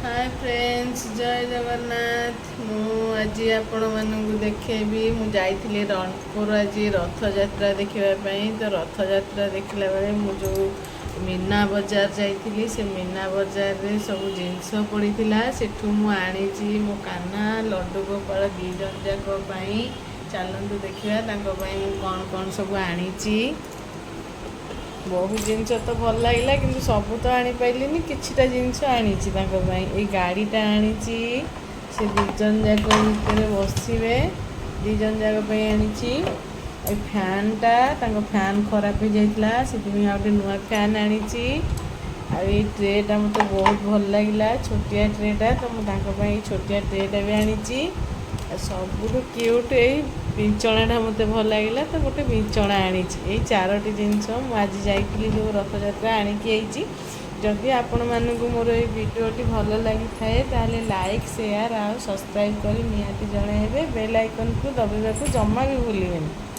Hi friends जय जगन्नाथ मु आज आपण मानू देखेबी मु जाइथिली रणपुर आज रथ यात्रा देखा तो रथ यात्रा देखला बेले मु जो मीना बजार जाइथिली से मीना बजार रे सब जिनस पड़ीथिला सेठू मु आनीची मो कान्हा लड्डू गोपाल दी जन जाक पई चलंतु देखिया तांको पई मु कौन सब आनीची बहुत जिनस तो भल लगे कि सब तो आनी पाइलिनी किछिटा जिनस आनी गाड़ीटा आनी से दिजन जाक भितर बसवे दिजन जाक आनी फैनटा फैन खराब हो जाता से नुआ फैन आनी ट्रेटा मत बहुत भल लगे छोटिया ट्रेटा तो मुझे छोटिया ट्रेटा भी आनी सबुठ क्यूट पिंचणाटा मत भल लगे तो गोटे पिंचणा आनी चारोटी जिनस मुझे जाइली जो रथ यात्रा आनिकी जदि आपण मानक मोर ये वीडियोटी भल लगी थाए ताले लाइक शेयर आ सब्सक्राइब कर निहाती जणाइबे बेल आइकन को दबाइबा को जमा भी भूलिबेनी।